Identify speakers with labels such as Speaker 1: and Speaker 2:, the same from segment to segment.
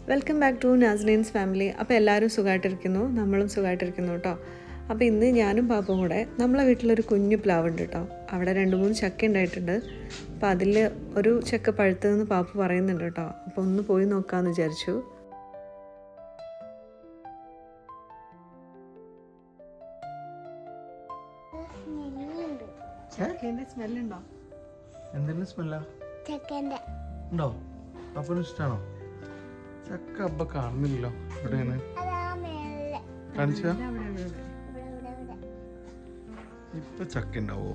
Speaker 1: Welcome back to Nasleen's family. അപ്പോൾ എല്ലാവരും സുഖമായിട്ടിരിക്കുന്നു, നമ്മളും സുഖമായിട്ടിരിക്കുന്നു കേട്ടോ. അപ്പോൾ ഇന്ന് ഞാനും പാപ്പും കൂടെ നമ്മളെ വീട്ടിലൊരു കുഞ്ഞു പ്ലാവ് ഉണ്ട് കേട്ടോ. അവിടെ 2-3 ചക്ക ഉണ്ടായിട്ടുണ്ട്. അപ്പോൾ അതിൽ ഒരു ചക്ക പഴുത്തതെന്ന് പാപ്പു പറയുന്നുണ്ട് കേട്ടോ. അപ്പോൾ ഒന്ന് പോയി നോക്കാമെന്ന് വിചാരിച്ചു. സ്മെല്ലുണ്ടോ?
Speaker 2: എന്തെങ്കിലും സ്മെല്ലാ ഉണ്ടോ? പാപ്പന് ഇഷ്ടാണോ ചക്ക? അബ്ബ കാണുന്നില്ലല്ലോ. എവിടെയാണ് കാണിച്ച? ഇപ്പൊ ചക്ക ഉണ്ടാവോ?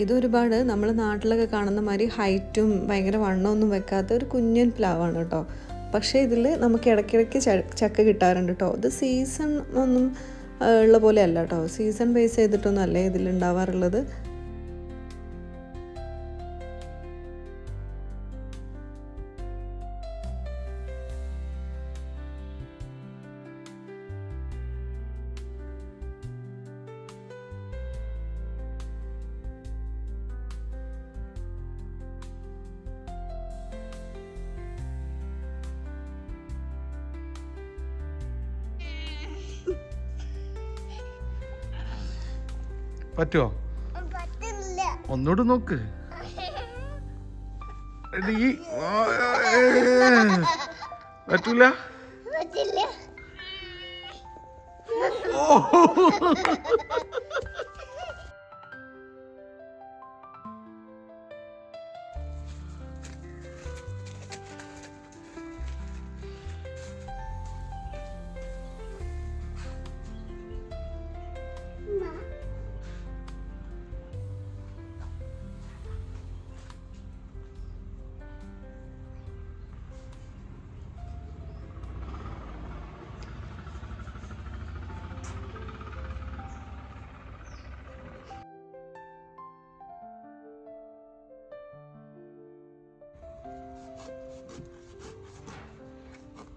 Speaker 1: ഇതൊരുപാട് നമ്മൾ നാട്ടിലൊക്കെ കാണുന്ന മാതിരി ഹൈറ്റും ഭയങ്കര വണ്ണമൊന്നും വെക്കാത്ത ഒരു കുഞ്ഞൻ പ്ലാവാണ് കേട്ടോ. പക്ഷേ ഇതിൽ നമുക്ക് ഇടയ്ക്കിടയ്ക്ക് ചക്ക കിട്ടാറുണ്ട് കേട്ടോ. ഇത് സീസൺ ഒന്നും ഉള്ള പോലെ അല്ല കേട്ടോ. സീസൺ ബേസ് ചെയ്തിട്ടൊന്നും അല്ലേ ഇതിലുണ്ടാവാറുള്ളത്.
Speaker 2: പറ്റുമോ? ഒന്നുകൂടെ നോക്ക്. പറ്റൂല.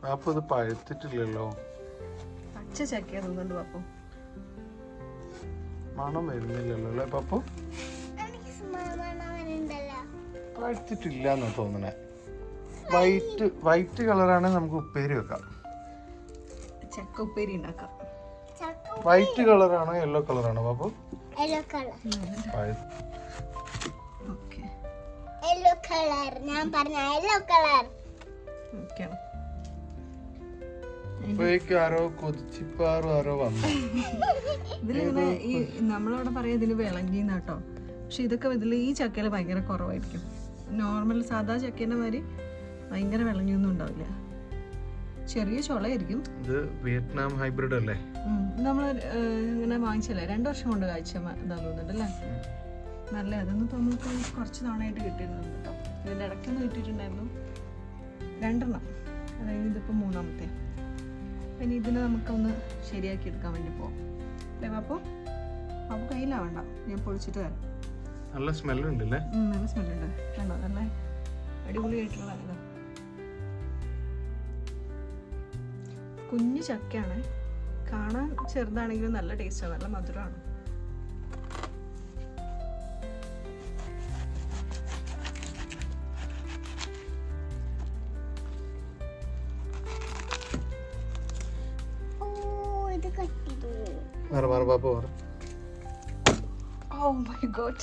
Speaker 2: പാപ്പു ഇത് പഴുത്തിട്ടില്ലല്ലോ.
Speaker 1: പച്ച ചക്ക തോന്നുന്നുണ്ട് പാപ്പു.
Speaker 2: മണം വരുന്നില്ലല്ലോ അല്ലേ പാപ്പു? പഴുത്തിട്ടില്ല എന്നാ തോന്നണേ. വൈറ്റ് കളറാണ്. നമുക്ക് ഉപ്പേരി വെക്കാം.
Speaker 1: ചക്ക ഉപ്പേരി ഉണ്ടാക്കാം.
Speaker 2: വൈറ്റ് കളറാണോ യെല്ലോ കളറാണോ പാപ്പു?
Speaker 3: ഞാൻ പറഞ്ഞ യെല്ലോ കളർ.
Speaker 2: ആരോ കൊതിച്ചിപ്പാറോ ആരോ വന്നു.
Speaker 1: ഇതിലിങ്ങനെ ഈ നമ്മളവിടെ പറയാം ഇതിന് വിളങ്ങിന്ന് കേട്ടോ. പക്ഷെ ഇതൊക്കെ ഇതിൽ ഈ ചക്കയിൽ ഭയങ്കര കുറവായിരിക്കും. നോർമൽ സാധാ ചക്കേൻ്റെ മാതിരി ഭയങ്കര വിളങ്ങിയൊന്നും ഉണ്ടാവില്ല. ചെറിയ ചുളയായിരിക്കും.
Speaker 2: ഇത് വിയറ്റ്നാം ഹൈബ്രിഡ് അല്ലേ?
Speaker 1: നമ്മൾ ഇങ്ങനെ വാങ്ങിച്ചല്ലേ 2 വർഷം കൊണ്ട് കാഴ്ച ഇതാ തോന്നുന്നുണ്ട് അല്ലേ? നല്ല അതൊന്നും തോന്നുന്നു കുറച്ച് തവണയായിട്ട് കിട്ടിയിരുന്നുണ്ട് കേട്ടോ. ഇതിൻ്റെ ഇടയ്ക്കൊന്നും കിട്ടിയിട്ടുണ്ടായിരുന്നു 2 അതായത് ഇതിപ്പോൾ 3ാമത്തെ. പിന്നെ ഇതിനെ നമുക്കൊന്ന് ശരിയാക്കി എടുക്കാൻ വേണ്ടി പോവാം അല്ലേ പാപ്പു? പാപ്പു കയ്യിലാവണ്ട, ഞാൻ പൊളിച്ചിട്ട് തരാം.
Speaker 2: നല്ല സ്മെല്ലുണ്ട് അല്ലേ?
Speaker 1: നല്ല സ്മെല്ലുണ്ട്. കണ്ടോ? നല്ല അടിപൊളിയായിട്ടുള്ള ഇതാ. കുഞ്ഞു ചക്കയാണ്. കാണാൻ ചെറുതാണെങ്കിലും നല്ല ടേസ്റ്റാണ്, നല്ല മധുരമാണ്. Oh my God.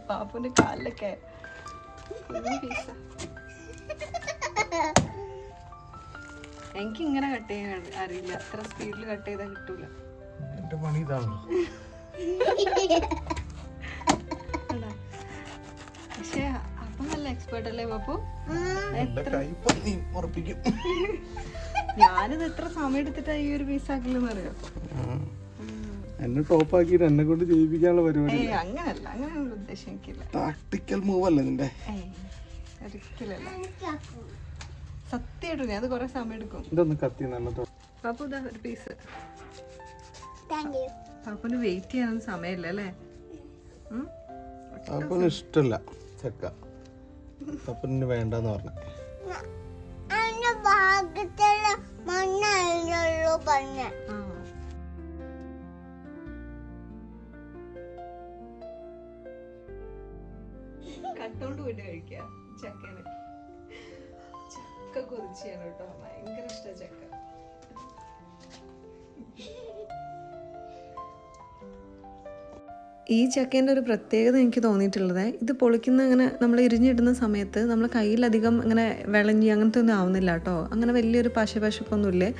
Speaker 1: പാപ്പുന്റെ കാലിലൊക്കെ എനിക്ക് ഇങ്ങനെ കട്ട് ചെയ്യാൻ അറിയില്ല. അത്ര സ്പീഡിൽ കട്ട് ചെയ്താൽ കിട്ടൂല.
Speaker 2: എന്റെ പണി ഇതാണല്ലോ.
Speaker 1: പക്ഷെ അപ്പൊ നല്ല എക്സ്പേർട്ട് അല്ലേ പാപ്പു? ഞാനിത് എത്ര സമയം എടുത്തിട്ടാ ഈ ഒരു പീസാക്കില്ലെന്ന് അറിയോ?
Speaker 2: എന്നെ ടോപ്പ് ആക്കിയിട്ട് എന്നെ കൊണ്ട് ചെയ്യിപ്പിക്കാനുള്ള പരിപാടി.
Speaker 1: അങ്ങനല്ല, അങ്ങനെയുള്ള ഉദ്ദേശം എനിക്കില്ല.
Speaker 2: ടാക്ടിക്കൽ മൂവ് അല്ലേ നിന്റെ?
Speaker 1: ഒരിക്കലല്ല, സത്യമായിട്ടും അത് കുറെ സമയം എടുക്കും.
Speaker 2: ഇതൊന്ന് കത്തി നല്ല
Speaker 1: പാപ്പു ഇതാ ഒരു പീസ്. പാപ്പുന് വെയിറ്റ് ചെയ്യാനൊന്നും സമയമില്ല അല്ലേ?
Speaker 2: അപ്പന് ഇഷ്ടല്ല ചക്ക. അപ്പന് വേണ്ടെന്ന് പറഞ്ഞ
Speaker 3: അതിന്റെ ഭാഗത്തുള്ള മണ്ണല്ലോ പറഞ്ഞ.
Speaker 1: കട്ടോണ്ട് പോയിട്ട് കഴിക്കുക ചക്കന്. ചക്ക കൊതിച്ചാണ് കേട്ടോ, ഭയങ്കര ഇഷ്ട ചക്ക. ഈ ചക്കേൻ്റെ ഒരു പ്രത്യേകത എനിക്ക് തോന്നിയിട്ടുള്ളത്, ഇത് പൊളിക്കുന്ന അങ്ങനെ നമ്മൾ ഇരിഞ്ഞിടുന്ന സമയത്ത് നമ്മൾ കയ്യിലധികം അങ്ങനെ വിളഞ്ഞി അങ്ങനത്തെ ഒന്നും ആവുന്നില്ല കേട്ടോ. അങ്ങനെ വലിയൊരു പശപ്പൊന്നുമില്ലേ,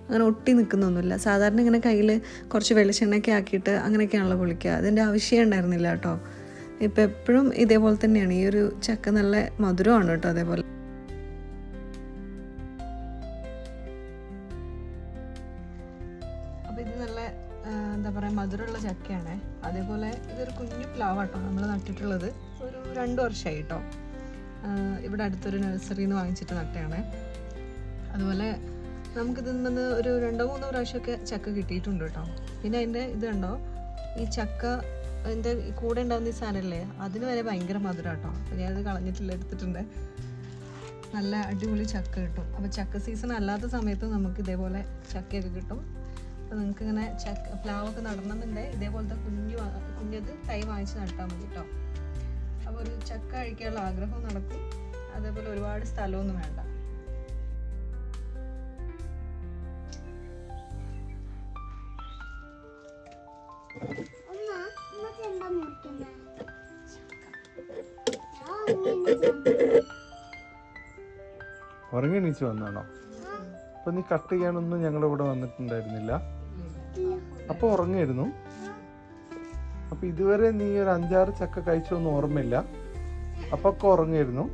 Speaker 1: അങ്ങനെ ഒട്ടി നിൽക്കുന്നൊന്നുമില്ല. സാധാരണ ഇങ്ങനെ കയ്യിൽ കുറച്ച് വെളിച്ചെണ്ണയൊക്കെ ആക്കിയിട്ട് അങ്ങനെയൊക്കെയാണല്ലോ പൊളിക്കുക. അതിൻ്റെ ആവശ്യം ഉണ്ടായിരുന്നില്ല കേട്ടോ. ഇപ്പം എപ്പോഴും ഇതേപോലെ തന്നെയാണ്. ഈ ഒരു ചക്ക നല്ല മധുരമാണ് കേട്ടോ. അതേപോലെ അപ്പോൾ ഇത് നല്ല എന്താ പറയുക മധുരമുള്ള ചക്കയാണ്. അതേപോലെ ഇതൊരു കുഞ്ഞു പ്ലാവ് കേട്ടോ നമ്മൾ നട്ടിട്ടുള്ളത്. ഒരു 2 വർഷമായി കേട്ടോ. ഇവിടെ അടുത്തൊരു നഴ്സറിയിൽ നിന്ന് വാങ്ങിച്ചിട്ട് നട്ടയാണ്. അതുപോലെ നമുക്കിതിൽ നിന്ന് ഒരു 2-3 പ്രാവശ്യമൊക്കെ ചക്ക കിട്ടിയിട്ടുണ്ട് കേട്ടോ. പിന്നെ അതിൻ്റെ ഇത് കണ്ടോ, ഈ ചക്ക അതിൻ്റെ കൂടെ ഉണ്ടാകുന്ന ഈ സാധനമല്ലേ, അതിന് വരെ ഭയങ്കര മധുരം കേട്ടോ. അപ്പോൾ ഞാനത് കളഞ്ഞിട്ടില്ല, എടുത്തിട്ടുണ്ട്. നല്ല അടിപൊളി ചക്ക കിട്ടും. അപ്പോൾ ചക്ക സീസൺ അല്ലാത്ത സമയത്ത് നമുക്ക് ഇതേപോലെ ചക്കയൊക്കെ കിട്ടും. അപ്പോൾ നിങ്ങൾക്ക് ഇങ്ങനെ പ്ലാവൊക്കെ നടണമെന്നുണ്ടെങ്കിൽ ഇതേപോലത്തെ കുഞ്ഞത് തൈ വാങ്ങിച്ച് നട്ടാൽ മതി കേട്ടോ. അപ്പോൾ ഒരു ചക്ക കഴിക്കാനുള്ള ആഗ്രഹവും നടക്കും. അതേപോലെ ഒരുപാട് സ്ഥലമൊന്നും വേണ്ട.
Speaker 2: ഉറങ്ങി എണീച്ച് വന്നാണോ? അപ്പൊ നീ കട്ട് ചെയ്യാനൊന്നും ഞങ്ങളുടെ ഇവിടെ വന്നിട്ടുണ്ടായിരുന്നില്ല. അപ്പൊ ഉറങ്ങായിരുന്നു. അപ്പൊ ഇതുവരെ നീ ഒരു 5-6 ചക്ക കഴിച്ചൊന്നും ഓർമ്മയില്ല. അപ്പൊ ഒക്കെ ഉറങ്ങായിരുന്നു.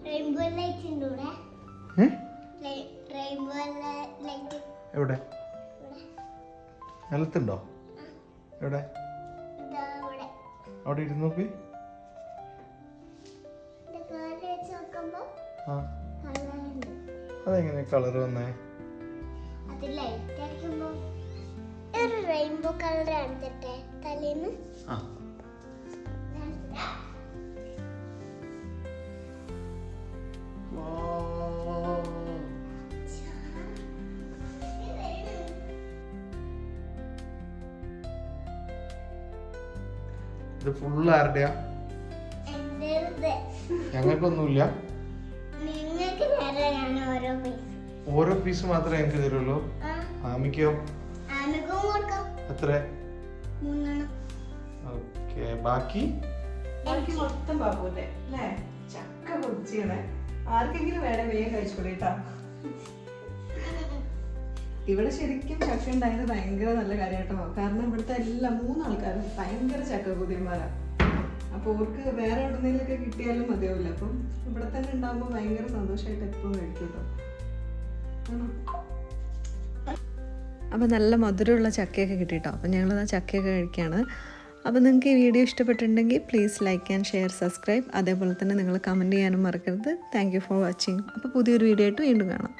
Speaker 3: റെയിൻബോ ലൈറ്റ് ഉണ്ട് ഇവിടെ. റെയിൻബോ ലൈറ്റ്
Speaker 2: എവിടെ? നിലത്തുണ്ടോ? എവിടെ? അവിടെ ഇരുന്ന് നോക്ക്. അതെങ്ങനെ കളർ വന്നേ?
Speaker 3: റെയിൻബോ കളർ എടുത്തിട്ടെ തലേന്ന്.
Speaker 2: ഇത് ഫുള്ള് ആരുടെയാ? ഞങ്ങൾക്കൊന്നുമില്ല. ഓരോ പീസ് മാത്രമേ ഞങ്ങൾക്ക് തരുള്ളൂ. ആമിക്കോ? എത്ര? ഓക്കെ. ബാക്കി
Speaker 1: മൊത്തം ബാബുല്ലേ അല്ലേ? ചക്ക പൊടിച്ചാണ്. ആർക്കെങ്കിലും വേണം വേഗം കഴിച്ചോളേട്ടാ. ഇവിടെ ശരിക്കും ചക്ക ഉണ്ടായത് ഭയങ്കര നല്ല കാര്യമായിട്ടോ. കാരണം ഇവിടുത്തെ എല്ലാ 3 ആൾക്കാരും ഭയങ്കര ചക്ക കൊതിയന്മാരാണ്. അപ്പോൾ അവർക്ക് വേറെ എവിടെന്നെങ്കിലൊക്കെ കിട്ടിയാലും മതിയാവില്ല. അപ്പം ഇവിടെ തന്നെ ഉണ്ടാകുമ്പോൾ ഭയങ്കര സന്തോഷമായിട്ട് എപ്പോഴും കഴിക്കും കേട്ടോ. അപ്പോൾ നല്ല മധുരമുള്ള ചക്കയൊക്കെ കിട്ടിയിട്ടോ. അപ്പോൾ ഞങ്ങളത് ആ ചക്കയൊക്കെ കഴിക്കുകയാണ്. അപ്പോൾ നിങ്ങൾക്ക് ഈ വീഡിയോ ഇഷ്ടപ്പെട്ടിട്ടുണ്ടെങ്കിൽ please like and share, subscribe. അതേപോലെ തന്നെ നിങ്ങൾ കമൻറ്റ് ചെയ്യാനും മറക്കരുത്. Thank you for watching. അപ്പോൾ പുതിയൊരു വീഡിയോ ആയിട്ട് വീണ്ടും കാണാം.